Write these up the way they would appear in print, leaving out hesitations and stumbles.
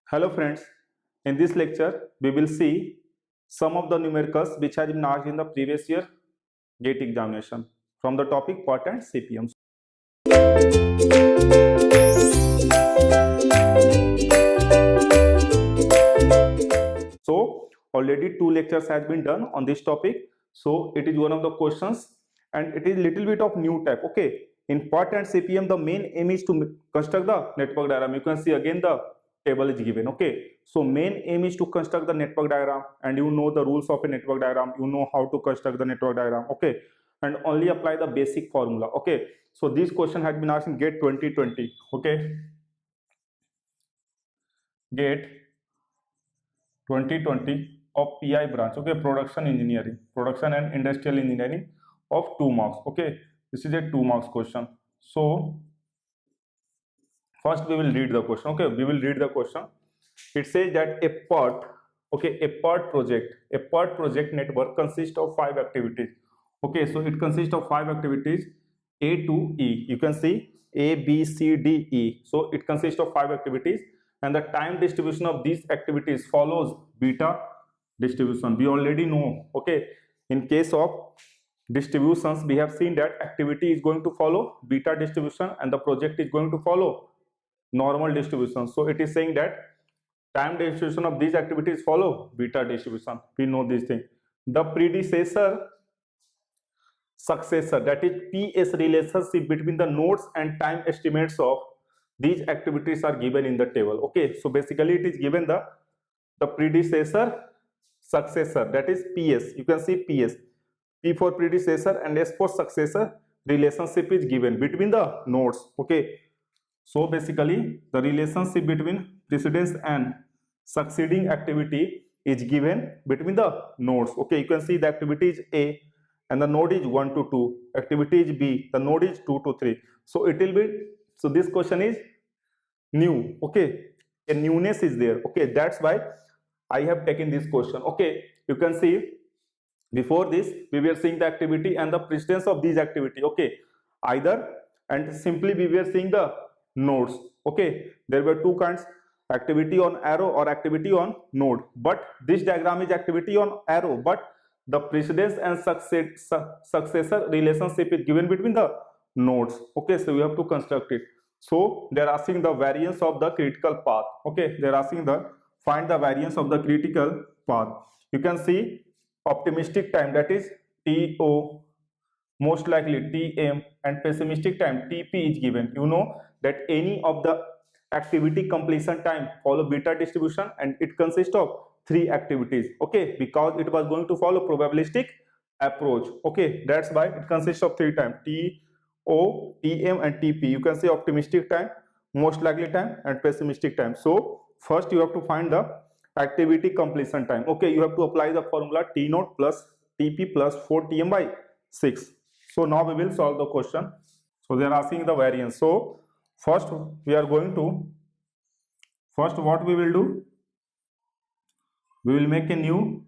Hello friends, in this lecture we will see some of the numericals which has been asked in the previous year GATE examination from the topic part and CPM. So already two lectures has been done on this topic. So it is one of the questions and it is little bit of new type. Okay, in part and CPM the main aim is to construct the network diagram. You can see again the table is given. Okay, so main aim is to construct the network diagram, and you know the rules of a network diagram, you know how to construct the network diagram. Okay, and only apply the basic formula. Okay, so this question has been asked in GATE 2020. Okay, GATE 2020 of PI branch. Okay, production engineering, production and industrial engineering of 2 marks. Okay, this is a 2 marks question. So first we will read the question. Okay, we will read the question. It says that a part project network consists of 5 activities. Okay, so it consists of 5 activities A to E. You can see A, B, C, D, E. So it consists of 5 activities, and the time distribution of these activities follows beta distribution. We already know. Okay, in case of distributions we have seen that activity is going to follow beta distribution and the project is going to follow normal distribution. So it is saying that time distribution of these activities follow beta distribution. We know this thing. The predecessor successor, that is PS relationship between the nodes and time estimates of these activities are given in the table. Okay, so basically it is given the predecessor successor, that is PS. You can see PS, P for predecessor and S for successor relationship is given between the nodes. Okay, so basically the relationship between precedence and succeeding activity is given between the nodes. Okay, you can see the activity is A and the node is 1 to 2, activity is B, the node is 2 to 3. So it will be, so this question is new. Okay, a newness is there. Okay, that's why I have taken this question. Okay, you can see before this we were seeing the activity and the precedence of these activity. Okay, either, and simply we were seeing the nodes. Okay, there were two kinds, activity on arrow or activity on node, but this diagram is activity on arrow, but the precedence and successor relationship is given between the nodes. Okay, so we have to construct it. So they are asking the variance of the critical path. Okay, they are asking the find the variance of the critical path. You can see optimistic time, that is TO, most likely TM, and pessimistic time TP is given. You know that any of the activity completion time follow beta distribution and it consists of 3 activities. Okay, because it was going to follow probabilistic approach. Okay, that's why it consists of 3 times TO, TM and TP. You can say optimistic time, most likely time and pessimistic time. So first you have to find the activity completion time. Okay, you have to apply the formula T naught plus TP plus 4 TM by 6. So now we will solve the question. So they are asking the variance. So first we are going to, first what we will do, we will make a new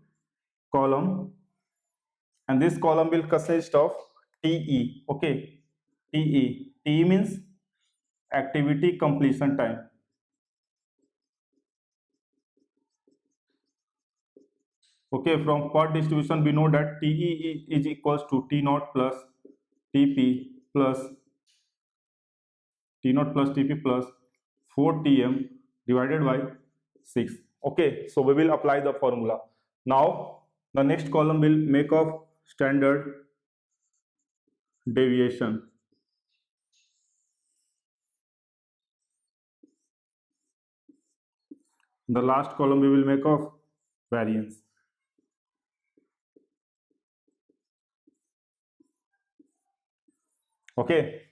column and this column will consist of TE. Okay, TE. TE means activity completion time. Okay, from part distribution we know that TE is equals to T naught plus TP plus T naught plus TP plus 4 TM divided by 6. Okay, so we will apply the formula. Now the next column will make of standard deviation. The last column we will make of variance. Okay,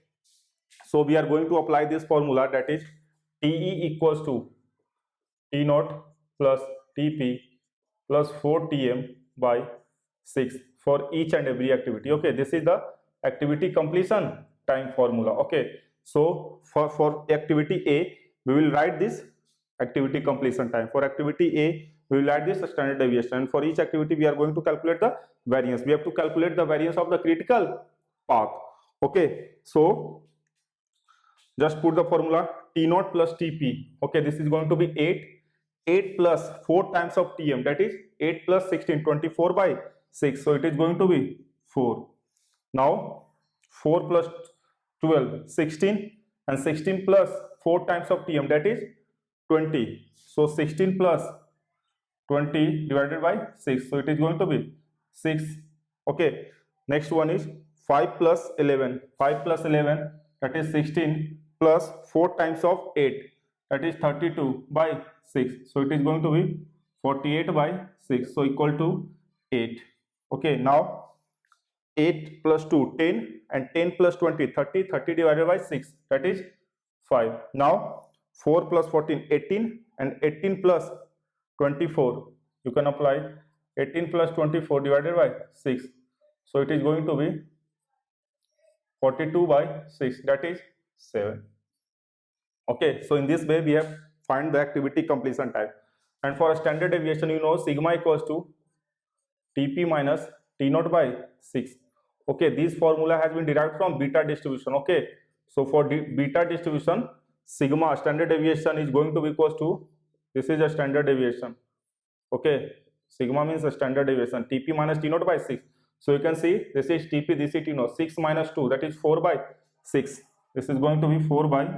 so we are going to apply this formula, that is TE equals to T naught plus TP plus 4 TM by 6 for each and every activity. Okay, this is the activity completion time formula. Okay, so for activity A we will write this activity completion time. For activity A we will write this standard deviation. For each activity we are going to calculate the variance. We have to calculate the variance of the critical path. Okay, so just put the formula T naught plus TP. Okay, this is going to be 8 8 plus 4 times of tm, that is 8 plus 16, 24 by 6, so it is going to be 4. Now 4 plus 12, 16, and 16 plus 4 times of tm, that is 20, so 16 plus 20 divided by 6, so it is going to be 6. Okay, next one is 5 plus 11, 5 plus 11, that is 16 plus 4 times of 8, that is 32 by 6, so it is going to be 48 by 6, so equal to 8. Okay, now 8 plus 2, 10, and 10 plus 20, 30, 30 divided by 6, that is 5. Now 4 plus 14, 18, and 18 plus 24, you can apply 18 plus 24 divided by 6, so it is going to be 42 by 6, that is 7. Okay, so in this way we have find the activity completion time. And for a standard deviation, you know sigma equals to TP minus T naught by 6. Okay, this formula has been derived from beta distribution. Okay, so for beta distribution, sigma standard deviation is going to be equals to, this is a standard deviation. Okay, sigma means a standard deviation, TP minus T naught by 6. So you can see this is TP, this is T naught. 6 minus 2, that is 4 by 6. This is going to be 4 by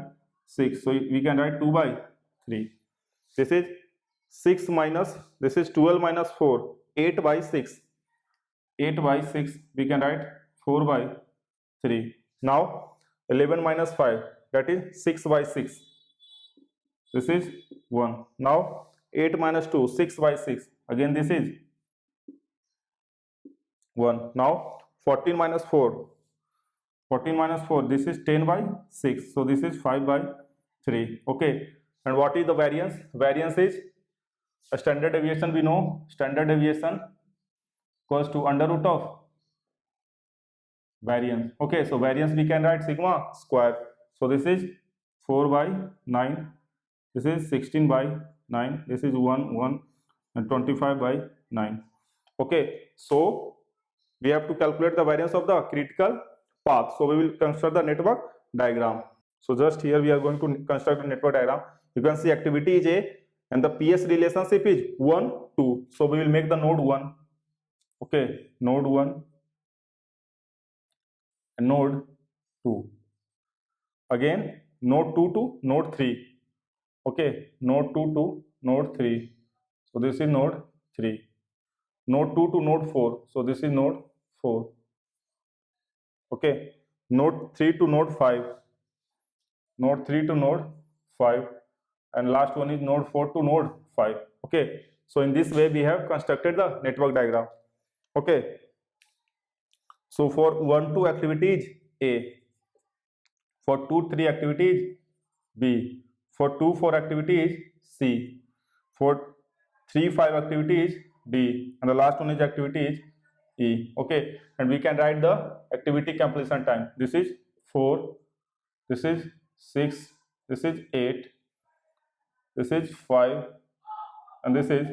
6. So we can write 2 by 3. This is 6 minus, this is 12 minus 4, 8 by 6. 8 by 6, we can write 4 by 3. Now 11 minus 5, that is 6 by 6. This is 1. Now 8 minus 2, 6 by 6. Again this is 1. Now 14 minus 4. 14 minus 4, this is 10 by 6. So this is 5 by 3. Okay. And what is the variance? Variance is a standard deviation. We know standard deviation equals to under root of variance. Okay. So variance we can write sigma square. So this is 4 by 9. This is 16 by 9. This is 1, 1, and 25 by 9. Okay. So we have to calculate the variance of the critical path. So we will construct the network diagram. So just here we are going to construct a network diagram. You can see activity is A and the PS relationship is 1, 2. So we will make the node 1. Okay, node 1 and node 2. Again, node 2 to node 3. Okay, node 2 to node 3. So this is node 3. Node 2 to node 4. So this is node 4. Okay, node 3 to node 5. Node 3 to node 5. And last one is node 4 to node 5. Okay, so in this way we have constructed the network diagram. Okay, so for 1, 2 activity is A. For 2, 3 activity is B. For 2, 4 activity is C. For 3, 5 activity is D. And the last one is activity is E. Okay, and we can write the activity completion time. This is 4. This is 6. This is 8. This is 5. And this is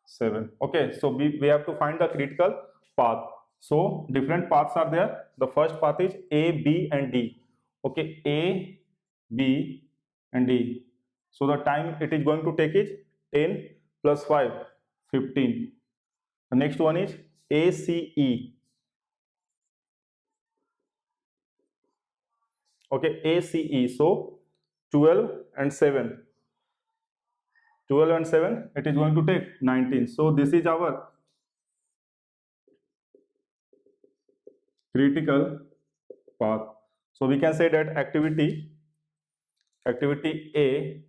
7. Okay, so we have to find the critical path. So different paths are there. The first path is A, B, and D. Okay, A, B, and D. So the time it is going to take is 10 plus 5, 15. The next one is A, C, E. Okay, A, C, E. So 12 and 7. 12 and 7, it is going to take 19. So this is our critical path. So we can say that activity A,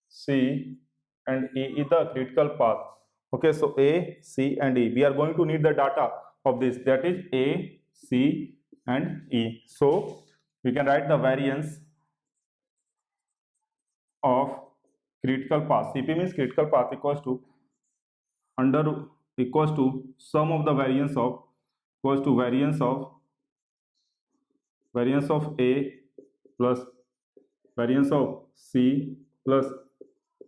C, and E is the critical path. Okay, so A, C, and E. We are going to need the data of this, that is A, C, and E. So we can write the variance of critical path. CP means critical path equals to sum of the variance of variance of A plus variance of C plus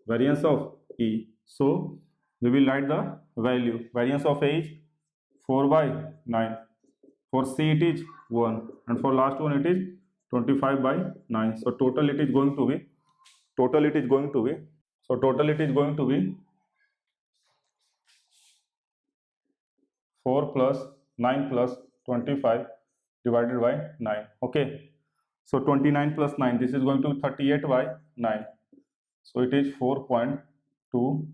variance of E. So we will write the value. Variance of A is 4 by 9. For C it is 1, and for last one it is 25 by 9. So total it is going to be So total it is going to be 4 plus 9 plus 25 divided by 9. Okay, so 29 plus 9, this is going to be 38 by 9. So it is 4.22.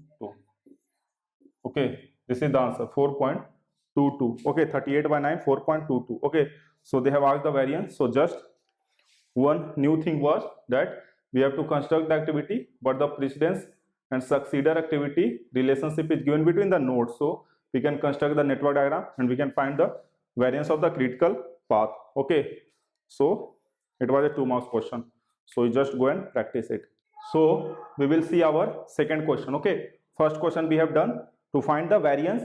Okay, this is the answer, 4.22. Okay, 38 by 9, 4.22. Okay, so they have asked the variance. So just one new thing was that we have to construct the activity, but the precedence and successor activity relationship is given between the nodes. So we can construct the network diagram and we can find the variance of the critical path. Okay, so it was a 2 marks question. So you just go and practice it. So we will see our second question. Okay, first question we have done to find the variance,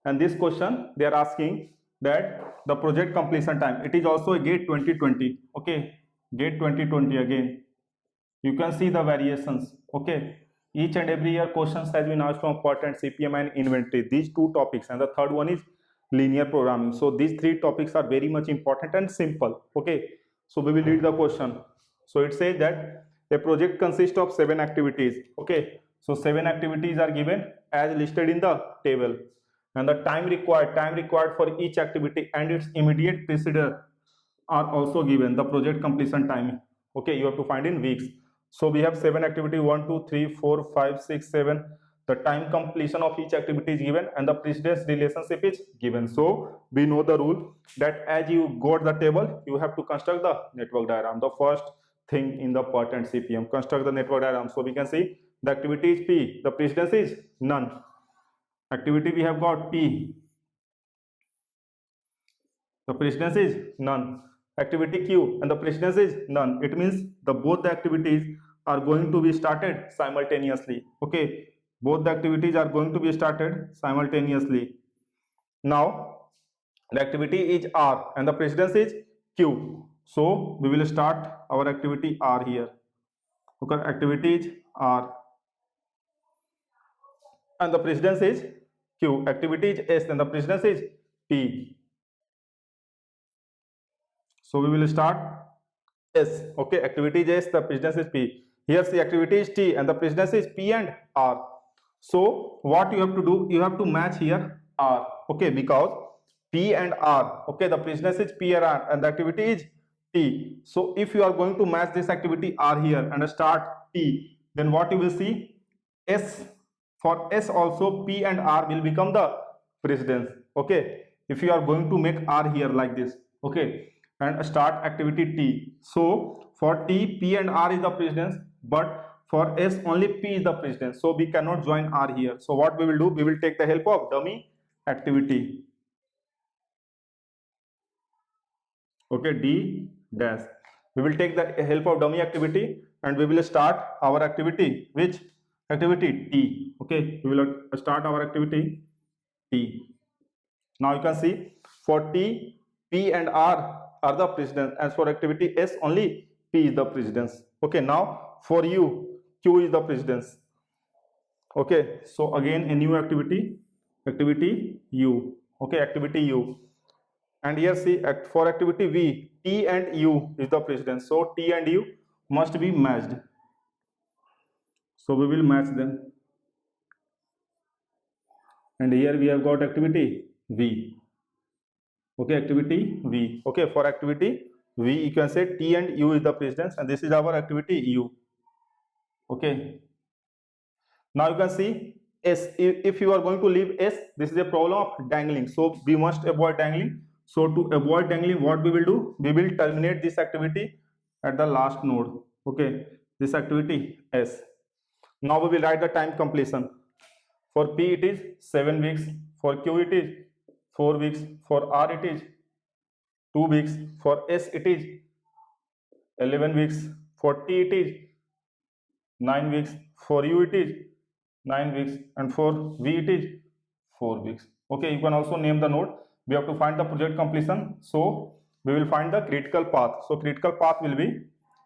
and this question they are asking that the project completion time, it is also a GATE 2020. Okay, GATE 2020 again. You can see the variations. Okay, each and every year questions has been asked from PERT and CPM and inventory, these two topics, and the third one is linear programming. So these three topics are very much important and simple. Okay, so we will read the question. So it says that a project consists of 7 activities. Okay, so 7 activities are given as listed in the table, and the time required for each activity and its immediate precedent are also given, the project completion time. Okay, you have to find in weeks. So we have 7 activity, 1 2 3 4 5 6 7. The time completion of each activity is given and the precedence relationship is given. So we know the rule that as you got the table, you have to construct the network diagram. The first thing in the PERT and CPM, construct the network diagram. So we can see the activity is P, the precedence is none. Activity we have got P, the precedence is none. Activity Q and the precedence is none. It means the both the activities are going to be started simultaneously. Okay, both the activities are going to be started simultaneously. Now the activity is R and the precedence is Q. So we will start our activity R here. Okay, activity is R and the precedence is Q. Activity is S and the precedence is P. So we will start S. Okay, activity is S, the precedence is P. Here the activity is T and the precedence is P and R. So what you have to do, you have to match here R. Okay, because P and R, okay, the precedence is P and R and the activity is T. So if you are going to match this activity R here and start T, then what you will see, S, for S also P and R will become the precedence. Okay, if you are going to make R here like this, okay, and start activity T. So for T, P and R is the precedence, but for S only P is the precedence. So we cannot join R here. So what we will do, we will take the help of dummy activity. Okay, D dash. We will take the help of dummy activity and we will start our activity. Which activity? T. Okay, we will start our activity T. Now you can see for T, P and R are the precedence. As for activity S, only P is the precedence. Okay, now for U, Q is the precedence. Okay, so again a new activity, activity U. Okay, activity U. And here see for activity V, T and U is the precedence. So T and U must be matched. So we will match them. And here we have got activity V. Okay, activity V. Okay, for activity V, you can say T and U is the precedence, and this is our activity U. Okay. Now you can see S. If you are going to leave S, this is a problem of dangling. So we must avoid dangling. So to avoid dangling, what we will do? We will terminate this activity at the last node. Okay, this activity S. Now we will write the time completion. For P it is 7 weeks. For Q it is 4 weeks. For R it is 2 weeks. For S it is 11 weeks. For T it is 9 weeks. For U it is 9 weeks. And for V it is 4 weeks. Okay, you can also name the node. We have to find the project completion. So we will find the critical path. So critical path will be,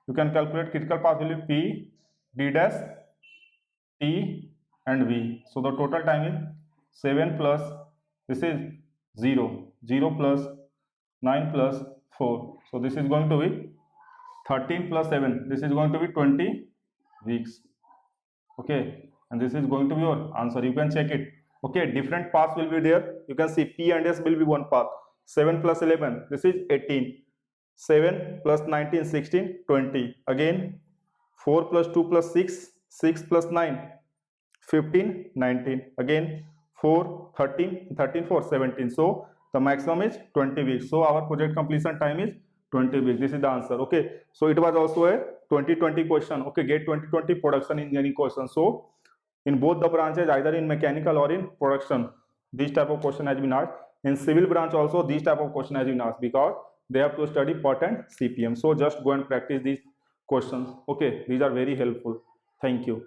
you can calculate critical path will be P, D dash, T and V. So the total time is 7 plus, this is 0, 0 plus 9 plus 4. So this is going to be 13 plus 7. This is going to be 20 weeks. Okay, and this is going to be your answer. You can check it. Okay, different paths will be there. You can see P and S will be one path. 7 plus 11, this is 18. 7 plus 19, 16, 20. Again 4 plus 2 plus 6, 6 plus 9, 15, 19. Again 4, 13, 13, 4, 17. So the maximum is 20 weeks. So our project completion time is 20 weeks. This is the answer. Okay, so it was also a 2020 question. Okay, GATE 2020 production engineering question. So in both the branches, either in mechanical or in production, this type of question has been asked. In civil branch also, this type of question has been asked, because they have to study PERT and CPM. So just go and practice these questions. Okay, these are very helpful. Thank you.